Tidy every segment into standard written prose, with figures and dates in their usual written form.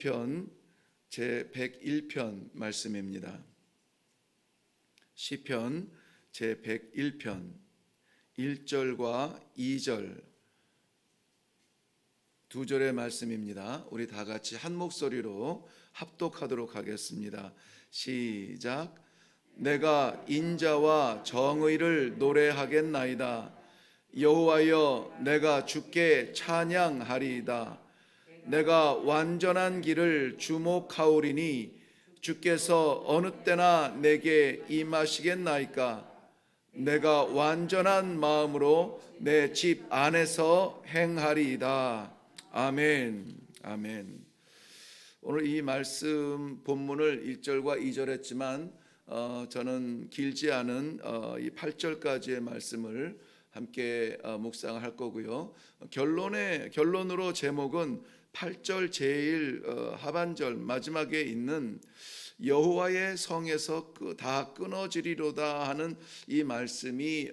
편 제101편 말씀입니다. 시편 제101편 1절과 2절 두 절의 말씀입니다. 우리 다 같이 한 목소리로 합독하도록 하겠습니다. 시작. 내가 인자와 정의를 노래하겠나이다. 여호와여, 내가 주께 찬양하리이다. 내가 완전한 길을 주목하오리니 주께서 어느 때나 내게 임하시겠나이까. 내가 완전한 마음으로 내 집 안에서 행하리이다. 아멘. 아멘. 오늘 이 말씀 본문을 1절과 2절 했지만 저는 길지 않은 이 8절까지의 말씀을 함께 묵상할 거고요. 결론으로 제목은 8절 제일 하반절 마지막에 있는 여호와의 성에서 다 끊어지리로다 하는 이 말씀이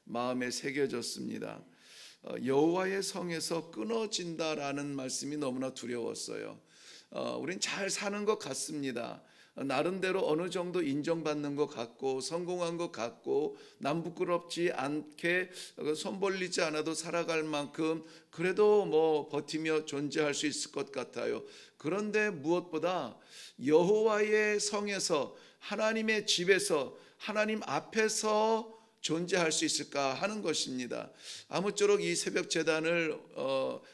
마음에 새겨졌습니다. 여호와의 성에서 끊어진다라는 말씀이 너무나 두려웠어요. 우린 잘 사는 것 같습니다. 나름대로 어느 정도 인정받는 것 같고 성공한 것 같고 남 부끄럽지 않게 손 벌리지 않아도 살아갈 만큼 그래도 뭐 버티며 존재할 수 있을 것 같아요. 그런데 무엇보다 여호와의 성에서 하나님의 집에서 하나님 앞에서 존재할 수 있을까 하는 것입니다. 아무쪼록 이 새벽 제단을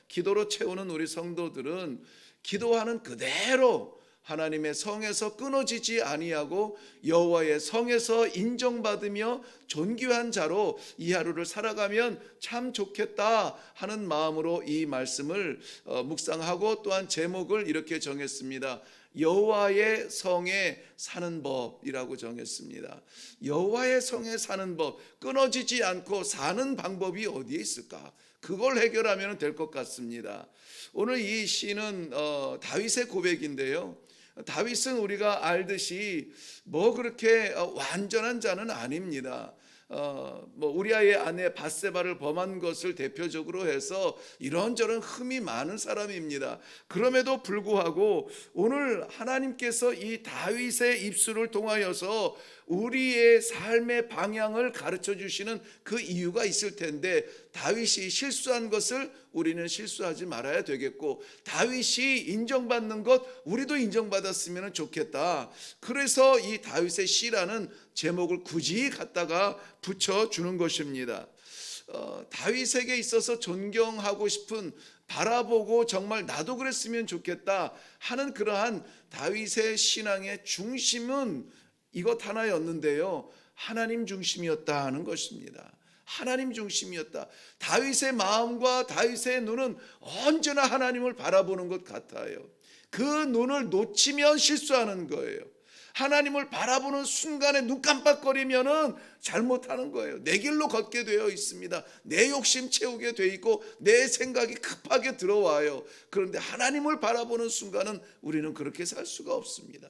기도로 채우는 우리 성도들은 기도하는 그대로 하나님의 성에서 끊어지지 아니하고 여호와의 성에서 인정받으며 존귀한 자로 이 하루를 살아가면 참 좋겠다 하는 마음으로 이 말씀을 묵상하고 또한 제목을 이렇게 정했습니다. 여호와의 성에 사는 법이라고 정했습니다. 여호와의 성에 사는 법, 끊어지지 않고 사는 방법이 어디에 있을까? 그걸 해결하면 될 것 같습니다. 오늘 이 시는 다윗의 고백인데요. 다윗은 우리가 알듯이 뭐 그렇게 완전한 자는 아닙니다. 뭐 우리아의 아내 밧세바를 범한 것을 대표적으로 해서 이런저런 흠이 많은 사람입니다. 그럼에도 불구하고 오늘 하나님께서 이 다윗의 입술을 통하여서 우리의 삶의 방향을 가르쳐 주시는 그 이유가 있을 텐데, 다윗이 실수한 것을 우리는 실수하지 말아야 되겠고 다윗이 인정받는 것 우리도 인정받았으면 좋겠다. 그래서 이 다윗의 시라는 제목을 굳이 갖다가 붙여주는 것입니다. 다윗에게 있어서 존경하고 싶은, 바라보고 정말 나도 그랬으면 좋겠다 하는 그러한 다윗의 신앙의 중심은 이것 하나였는데요, 하나님 중심이었다 하는 것입니다. 하나님 중심이었다. 다윗의 마음과 다윗의 눈은 언제나 하나님을 바라보는 것 같아요. 그 눈을 놓치면 실수하는 거예요. 하나님을 바라보는 순간에 눈 깜빡거리면은 잘못하는 거예요. 내 길로 걷게 되어 있습니다. 내 욕심 채우게 돼 있고 내 생각이 급하게 들어와요. 그런데 하나님을 바라보는 순간은 우리는 그렇게 살 수가 없습니다.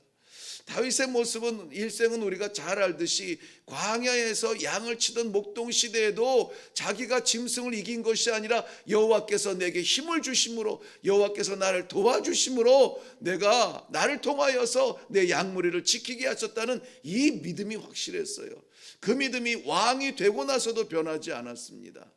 다윗의 모습은, 일생은 우리가 잘 알듯이 광야에서 양을 치던 목동 시대에도 자기가 짐승을 이긴 것이 아니라 여호와께서 내게 힘을 주심으로, 여호와께서 나를 도와주심으로 내가 나를 통하여서 내 양무리를 지키게 하셨다는 이 믿음이 확실했어요. 그 믿음이 왕이 되고 나서도 변하지 않았습니다.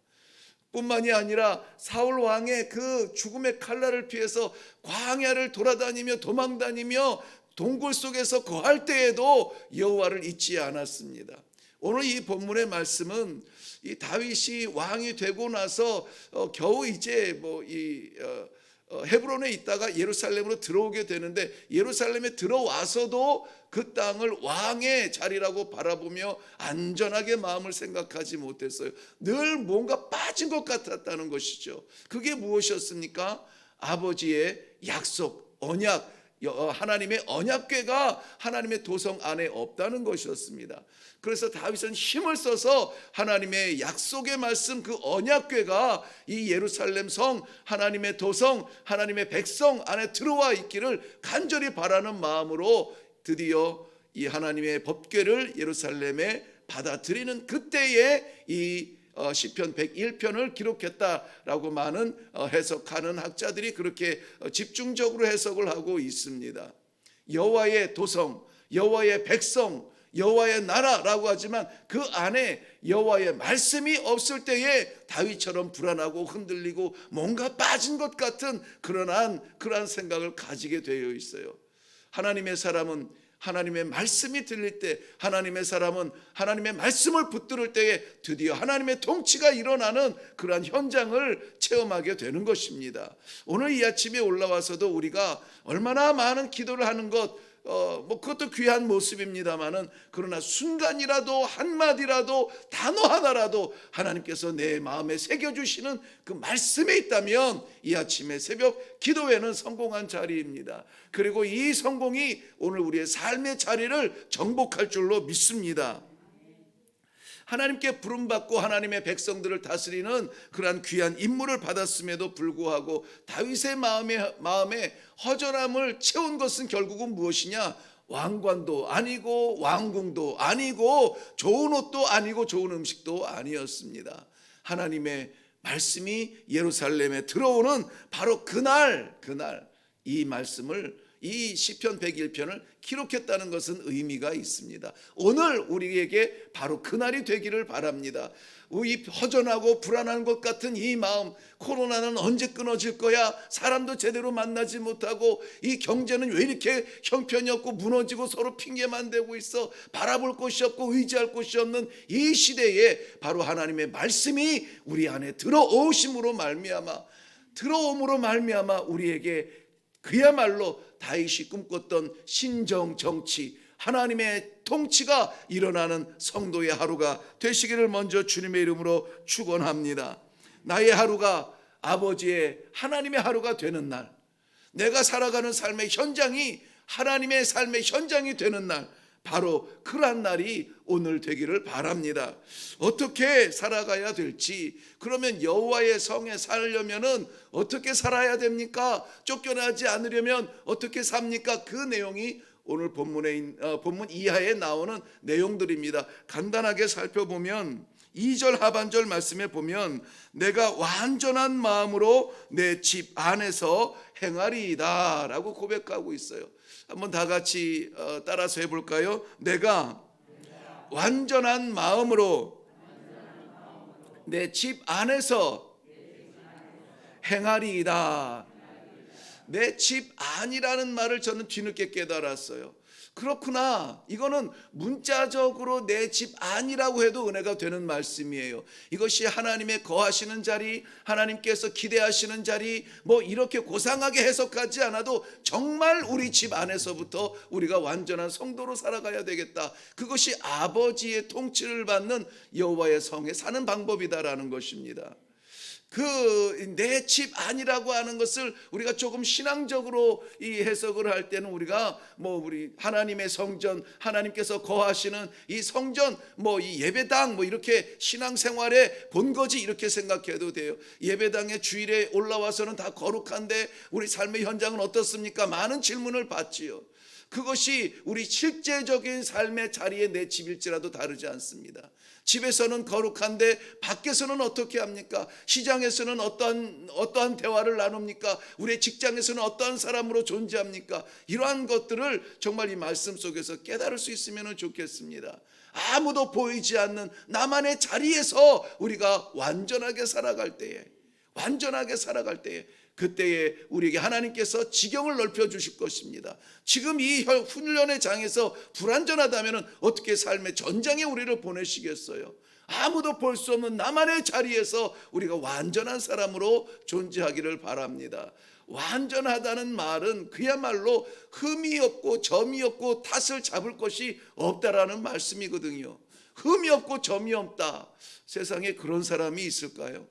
뿐만이 아니라 사울 왕의 그 죽음의 칼날을 피해서 광야를 돌아다니며 도망다니며 동굴 속에서 거할 때에도 여호와를 잊지 않았습니다. 오늘 이 본문의 말씀은 이 다윗이 왕이 되고 나서 겨우 이제 헤브론에 있다가 예루살렘으로 들어오게 되는데, 예루살렘에 들어와서도 그 땅을 왕의 자리라고 바라보며 안전하게 마음을 생각하지 못했어요. 늘 뭔가 빠진 것 같았다는 것이죠. 그게 무엇이었습니까? 아버지의 약속, 언약, 하나님의 언약궤가 하나님의 도성 안에 없다는 것이었습니다. 그래서 다윗은 힘을 써서 하나님의 약속의 말씀, 그 언약궤가 이 예루살렘 성, 하나님의 도성, 하나님의 백성 안에 들어와 있기를 간절히 바라는 마음으로 드디어 이 하나님의 법궤를 예루살렘에 받아들이는 그때에 이 시편 101편을 기록했다라고 많은 해석하는 학자들이 그렇게 집중적으로 해석을 하고 있습니다. 여호와의 도성, 여호와의 백성, 여호와의 나라라고 하지만 그 안에 여호와의 말씀이 없을 때에 다윗처럼 불안하고 흔들리고 뭔가 빠진 것 같은 그러한 생각을 가지게 되어 있어요. 하나님의 사람은 하나님의 말씀이 들릴 때, 하나님의 사람은 하나님의 말씀을 붙들을 때에 드디어 하나님의 통치가 일어나는 그러한 현장을 체험하게 되는 것입니다. 오늘 이 아침에 올라와서도 우리가 얼마나 많은 기도를 하는 것, 그것도 귀한 모습입니다만은, 그러나 순간이라도 한마디라도 단어 하나라도 하나님께서 내 마음에 새겨주시는 그 말씀에 있다면 이 아침에 새벽 기도회는 성공한 자리입니다. 그리고 이 성공이 오늘 우리의 삶의 자리를 정복할 줄로 믿습니다. 하나님께 부름받고 하나님의 백성들을 다스리는 그러한 귀한 임무를 받았음에도 불구하고 다윗의 마음에 허전함을 채운 것은 결국은 무엇이냐? 왕관도 아니고 왕궁도 아니고 좋은 옷도 아니고 좋은 음식도 아니었습니다. 하나님의 말씀이 예루살렘에 들어오는 바로 그날 이 말씀을, 이 시편 101편을 기록했다는 것은 의미가 있습니다. 오늘 우리에게 바로 그날이 되기를 바랍니다. 이 허전하고 불안한 것 같은 이 마음, 코로나는 언제 끊어질 거야? 사람도 제대로 만나지 못하고 이 경제는 왜 이렇게 형편이 없고 무너지고 서로 핑계만 대고 있어? 바라볼 곳이 없고 의지할 곳이 없는 이 시대에 바로 하나님의 말씀이 우리 안에 들어오심으로 말미암아 우리에게 그야말로 다윗이 꿈꿨던 신정 정치, 하나님의 통치가 일어나는 성도의 하루가 되시기를 먼저 주님의 이름으로 축원합니다. 나의 하루가 아버지의 하나님의 하루가 되는 날, 내가 살아가는 삶의 현장이 하나님의 삶의 현장이 되는 날, 바로 그러한 날이 오늘 되기를 바랍니다. 어떻게 살아가야 될지, 그러면 여호와의 성에 살려면은 어떻게 살아야 됩니까? 쫓겨나지 않으려면 어떻게 삽니까? 그 내용이 오늘 본문 이하에 나오는 내용들입니다. 간단하게 살펴보면 2절 하반절 말씀에 보면 내가 완전한 마음으로 내 집 안에서 행하리이다 라고 고백하고 있어요. 한번 다 같이 따라서 해볼까요? 내가 완전한 마음으로 내 집 안에서 행하리이다. 내 집 안이라는 말을 저는 뒤늦게 깨달았어요. 그렇구나, 이거는 문자적으로 내 집 안이라고 해도 은혜가 되는 말씀이에요. 이것이 하나님의 거하시는 자리, 하나님께서 기대하시는 자리, 이렇게 고상하게 해석하지 않아도 정말 우리 집 안에서부터 우리가 완전한 성도로 살아가야 되겠다. 그것이 아버지의 통치를 받는 여호와의 성에 사는 방법이다라는 것입니다. 내 집 안이라고 하는 것을 우리가 조금 신앙적으로 이 해석을 할 때는 우리가 우리 하나님의 성전, 하나님께서 거하시는 이 성전, 이 예배당 이렇게 신앙생활의 본거지 이렇게 생각해도 돼요. 예배당에 주일에 올라와서는 다 거룩한데 우리 삶의 현장은 어떻습니까? 많은 질문을 받지요. 그것이 우리 실제적인 삶의 자리에 내 집일지라도 다르지 않습니다. 집에서는 거룩한데 밖에서는 어떻게 합니까? 시장에서는 어떠한 대화를 나눕니까? 우리의 직장에서는 어떠한 사람으로 존재합니까? 이러한 것들을 정말 이 말씀 속에서 깨달을 수 있으면 좋겠습니다. 아무도 보이지 않는 나만의 자리에서 우리가 완전하게 살아갈 때에 그때에 우리에게 하나님께서 지경을 넓혀 주실 것입니다. 지금 이 훈련의 장에서 불완전하다면 어떻게 삶의 전장에 우리를 보내시겠어요? 아무도 볼 수 없는 나만의 자리에서 우리가 완전한 사람으로 존재하기를 바랍니다. 완전하다는 말은 그야말로 흠이 없고 점이 없고 탓을 잡을 것이 없다라는 말씀이거든요. 흠이 없고 점이 없다. 세상에 그런 사람이 있을까요?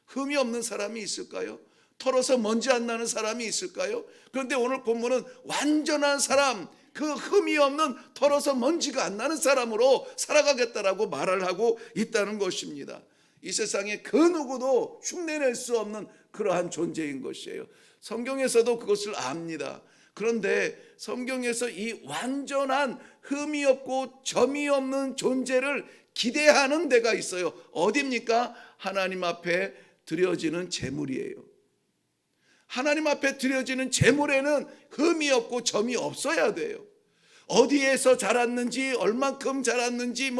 흠이 없는 사람이 있을까요? 털어서 먼지 안 나는 사람이 있을까요? 그런데 오늘 본문은 완전한 사람, 그 흠이 없는 털어서 먼지가 안 나는 사람으로 살아가겠다라고 말을 하고 있다는 것입니다. 이 세상에 그 누구도 흉내낼 수 없는 그러한 존재인 것이에요. 성경에서도 그것을 압니다. 그런데 성경에서 이 완전한 흠이 없고 점이 없는 존재를 기대하는 데가 있어요. 어디입니까? 하나님 앞에 드려지는 제물이에요. 하나님 앞에 드려지는 제물에는 흠이 없고 점이 없어야 돼요. 어디에서 자랐는지, 얼만큼 자랐는지,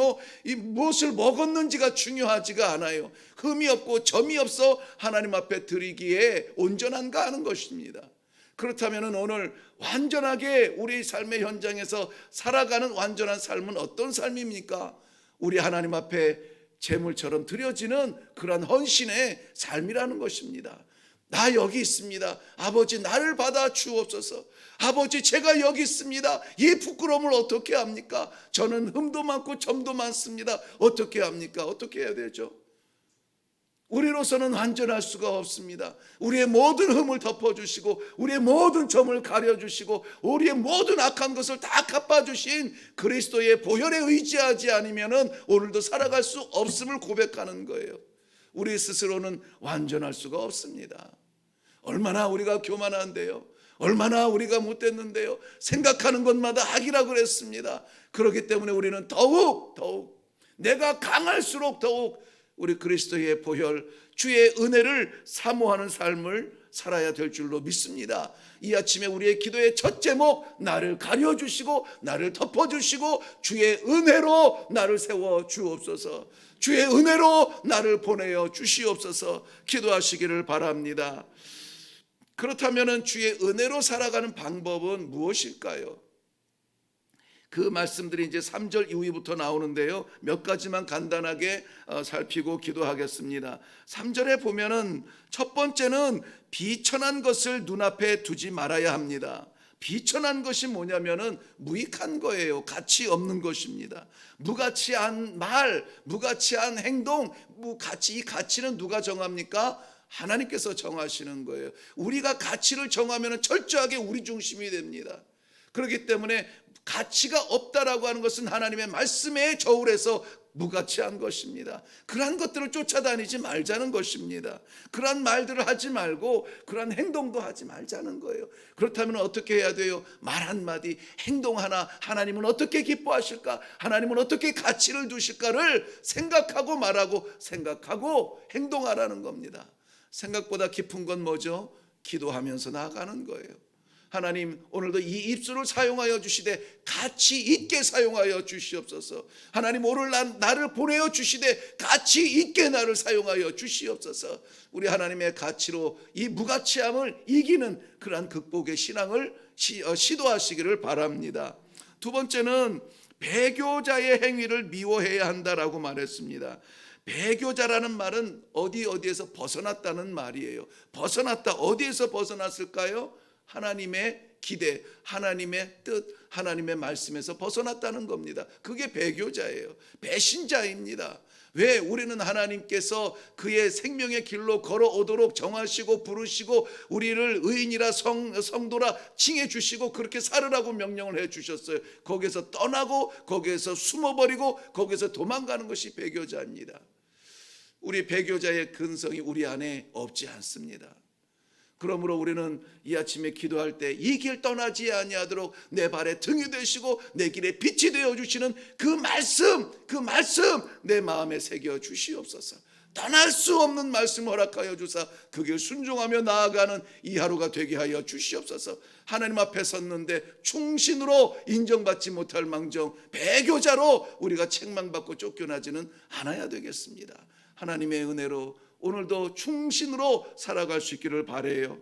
무엇을 먹었는지가 중요하지가 않아요. 흠이 없고 점이 없어 하나님 앞에 드리기에 온전한가 하는 것입니다. 그렇다면 오늘 완전하게 우리 삶의 현장에서 살아가는 완전한 삶은 어떤 삶입니까? 우리 하나님 앞에 제물처럼 드려지는 그런 헌신의 삶이라는 것입니다. 나 여기 있습니다. 아버지 나를 받아 주옵소서. 아버지 제가 여기 있습니다. 이 부끄러움을 어떻게 합니까? 저는 흠도 많고 점도 많습니다. 어떻게 합니까? 어떻게 해야 되죠? 우리로서는 완전할 수가 없습니다. 우리의 모든 흠을 덮어주시고 우리의 모든 점을 가려주시고 우리의 모든 악한 것을 다 갚아주신 그리스도의 보혈에 의지하지 않으면 오늘도 살아갈 수 없음을 고백하는 거예요. 우리 스스로는 완전할 수가 없습니다. 얼마나 우리가 교만한데요, 얼마나 우리가 못됐는데요, 생각하는 것마다 악이라 그랬습니다. 그렇기 때문에 우리는 더욱 내가 강할수록 더욱 우리 그리스도의 보혈, 주의 은혜를 사모하는 삶을 살아야 될 줄로 믿습니다. 이 아침에 우리의 기도의 첫 제목, 나를 가려주시고 나를 덮어주시고 주의 은혜로 나를 세워 주옵소서, 주의 은혜로 나를 보내어 주시옵소서 기도하시기를 바랍니다. 그렇다면 주의 은혜로 살아가는 방법은 무엇일까요? 그 말씀들이 이제 3절 이후부터 나오는데요, 몇 가지만 간단하게 살피고 기도하겠습니다. 3절에 보면은 첫 번째는 비천한 것을 눈앞에 두지 말아야 합니다. 비천한 것이 뭐냐면은 무익한 거예요. 가치 없는 것입니다. 무가치한 말, 무가치한 행동, 이 가치는 누가 정합니까? 하나님께서 정하시는 거예요. 우리가 가치를 정하면 철저하게 우리 중심이 됩니다. 그렇기 때문에 가치가 없다라고 하는 것은 하나님의 말씀에 저울해서 무가치한 것입니다. 그러한 것들을 쫓아다니지 말자는 것입니다. 그러한 말들을 하지 말고 그러한 행동도 하지 말자는 거예요. 그렇다면 어떻게 해야 돼요? 말 한마디, 행동 하나, 하나님은 어떻게 기뻐하실까? 하나님은 어떻게 가치를 두실까를 생각하고 말하고 생각하고 행동하라는 겁니다. 생각보다 깊은 건 뭐죠? 기도하면서 나아가는 거예요. 하나님, 오늘도 이 입술을 사용하여 주시되 가치 있게 사용하여 주시옵소서. 하나님, 오늘 나를 보내어 주시되 가치 있게 나를 사용하여 주시옵소서. 우리 하나님의 가치로 이 무가치함을 이기는 그러한 극복의 신앙을 시도하시기를 바랍니다. 두 번째는 배교자의 행위를 미워해야 한다라고 말했습니다. 배교자라는 말은 어디에서 벗어났다는 말이에요. 벗어났다, 어디에서 벗어났을까요? 하나님의 기대, 하나님의 뜻, 하나님의 말씀에서 벗어났다는 겁니다. 그게 배교자예요. 배신자입니다. 왜? 우리는 하나님께서 그의 생명의 길로 걸어오도록 정하시고 부르시고 우리를 의인이라 성도라 칭해 주시고 그렇게 살으라고 명령을 해 주셨어요. 거기에서 떠나고 거기에서 숨어버리고 거기에서 도망가는 것이 배교자입니다. 우리 배교자의 근성이 우리 안에 없지 않습니다. 그러므로 우리는 이 아침에 기도할 때 이 길 떠나지 아니하도록 내 발에 등이 되시고 내 길에 빛이 되어 주시는 그 말씀 내 마음에 새겨 주시옵소서. 떠날 수 없는 말씀 허락하여 주사 그 길 순종하며 나아가는 이 하루가 되게 하여 주시옵소서. 하나님 앞에 섰는데 충신으로 인정받지 못할 망정 배교자로 우리가 책망받고 쫓겨나지는 않아야 되겠습니다. 하나님의 은혜로 오늘도 충신으로 살아갈 수 있기를 바라요.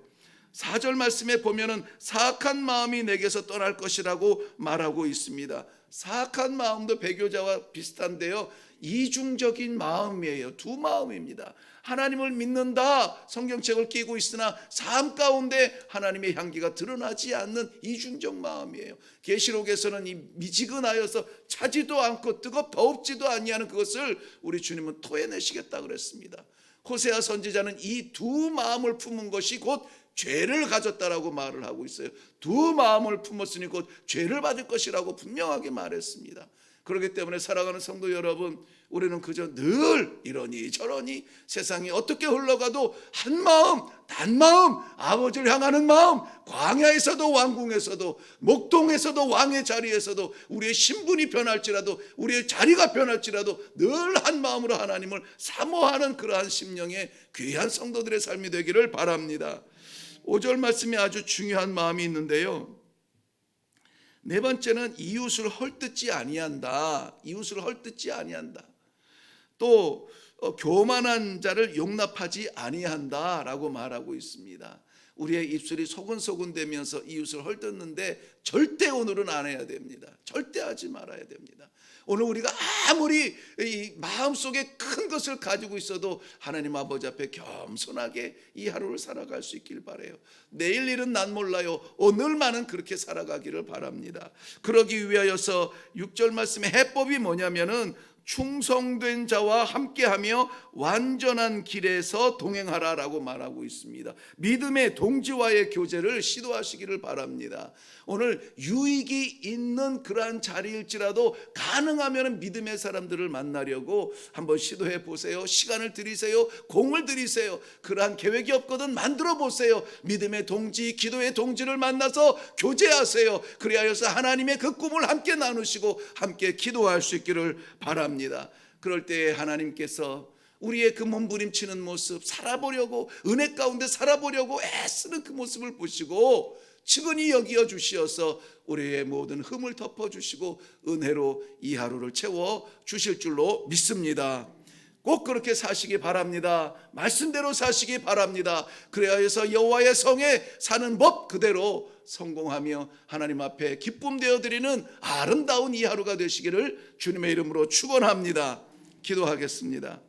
4절 말씀에 보면은 사악한 마음이 내게서 떠날 것이라고 말하고 있습니다. 사악한 마음도 배교자와 비슷한데요, 이중적인 마음이에요. 두 마음입니다. 하나님을 믿는다, 성경책을 끼고 있으나 삶 가운데 하나님의 향기가 드러나지 않는 이중적 마음이에요. 계시록에서는 이 미지근하여서 차지도 않고 더웁지도 아니하는 그것을 우리 주님은 토해내시겠다 그랬습니다. 호세아 선지자는 이 두 마음을 품은 것이 곧 죄를 가졌다라고 말을 하고 있어요. 두 마음을 품었으니 곧 죄를 받을 것이라고 분명하게 말했습니다. 그렇기 때문에 사랑하는 성도 여러분, 우리는 그저 늘 이러니 저러니 세상이 어떻게 흘러가도 한 마음, 단마음, 아버지를 향하는 마음, 광야에서도 왕궁에서도 목동에서도 왕의 자리에서도 우리의 신분이 변할지라도 우리의 자리가 변할지라도 늘 한 마음으로 하나님을 사모하는 그러한 심령의 귀한 성도들의 삶이 되기를 바랍니다. 5절 말씀에 아주 중요한 마음이 있는데요, 네 번째는 이웃을 헐뜯지 아니한다. 이웃을 헐뜯지 아니한다. 또 교만한 자를 용납하지 아니한다라고 말하고 있습니다. 우리의 입술이 소근소근되면서 이웃을 헐뜯는데 절대 오늘은 안 해야 됩니다. 절대 하지 말아야 됩니다. 오늘 우리가 아무리 이 마음속에 큰 것을 가지고 있어도 하나님 아버지 앞에 겸손하게 이 하루를 살아갈 수 있길 바라요. 내일 일은 난 몰라요. 오늘만은 그렇게 살아가기를 바랍니다. 그러기 위하여서 6절 말씀의 해법이 뭐냐면은 충성된 자와 함께하며 완전한 길에서 동행하라라고 말하고 있습니다. 믿음의 동지와의 교제를 시도하시기를 바랍니다. 오늘 유익이 있는 그러한 자리일지라도 가능하면 믿음의 사람들을 만나려고 한번 시도해 보세요. 시간을 들이세요. 공을 들이세요. 그러한 계획이 없거든 만들어 보세요. 믿음의 동지, 기도의 동지를 만나서 교제하세요. 그리하여서 하나님의 그 꿈을 함께 나누시고 함께 기도할 수 있기를 바랍니다. 그럴 때 하나님께서 우리의 그 몸부림치는 모습, 살아보려고, 은혜 가운데 살아보려고 애쓰는 그 모습을 보시고 측은히 여기어 주시어서 우리의 모든 흠을 덮어주시고 은혜로 이 하루를 채워 주실 줄로 믿습니다. 꼭 그렇게 사시기 바랍니다. 말씀대로 사시기 바랍니다. 그래야 해서 여호와의 성에 사는 법 그대로 성공하며 하나님 앞에 기쁨 되어드리는 아름다운 이 하루가 되시기를 주님의 이름으로 축원합니다. 기도하겠습니다.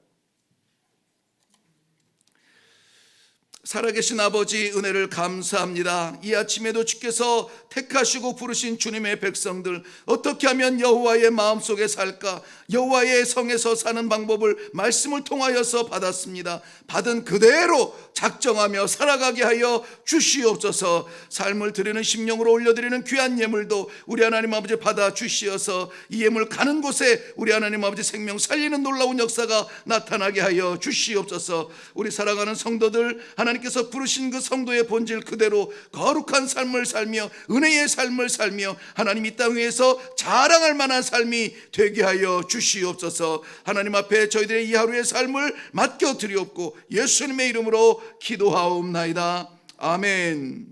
살아계신 아버지, 은혜를 감사합니다. 이 아침에도 주께서 택하시고 부르신 주님의 백성들, 어떻게 하면 여호와의 마음속에 살까, 여호와의 성에서 사는 방법을 말씀을 통하여서 받았습니다. 받은 그대로 작정하며 살아가게 하여 주시옵소서. 삶을 드리는 심령으로 올려드리는 귀한 예물도 우리 하나님 아버지 받아 주시어서 이 예물 가는 곳에 우리 하나님 아버지 생명 살리는 놀라운 역사가 나타나게 하여 주시옵소서. 우리 사랑하는 성도들, 하나님께서 부르신 그 성도의 본질 그대로 거룩한 삶을 살며 은혜의 삶을 살며 하나님 이 땅 위에서 자랑할 만한 삶이 되게 하여 주시옵소서. 하나님 앞에 저희들의 이 하루의 삶을 맡겨드리옵고 예수님의 이름으로 기도하옵나이다. 아멘.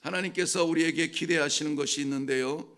하나님께서 우리에게 기대하시는 것이 있는데요,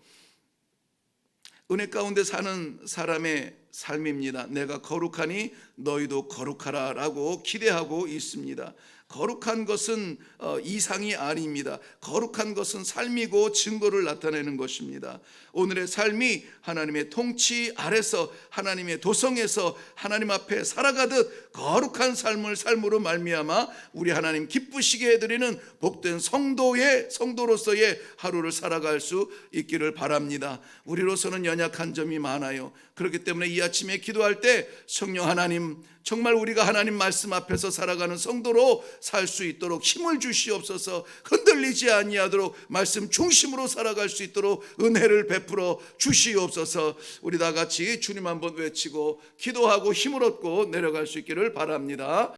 은혜 가운데 사는 사람의 삶입니다. 내가 거룩하니 너희도 거룩하라 라고 기대하고 있습니다. 거룩한 것은 이상이 아닙니다. 거룩한 것은 삶이고 증거를 나타내는 것입니다. 오늘의 삶이 하나님의 통치 아래서 하나님의 도성에서 하나님 앞에 살아가듯 거룩한 삶으로 말미암아 우리 하나님 기쁘시게 해드리는 복된 성도로서의 하루를 살아갈 수 있기를 바랍니다. 우리로서는 연약한 점이 많아요. 그렇기 때문에 이 아침에 기도할 때 성령 하나님, 정말 우리가 하나님 말씀 앞에서 살아가는 성도로 살 수 있도록 힘을 주시옵소서. 흔들리지 아니하도록 말씀 중심으로 살아갈 수 있도록 은혜를 베풀어 주시옵소서. 우리 다 같이 주님 한번 외치고 기도하고 힘을 얻고 내려갈 수 있기를 바랍니다.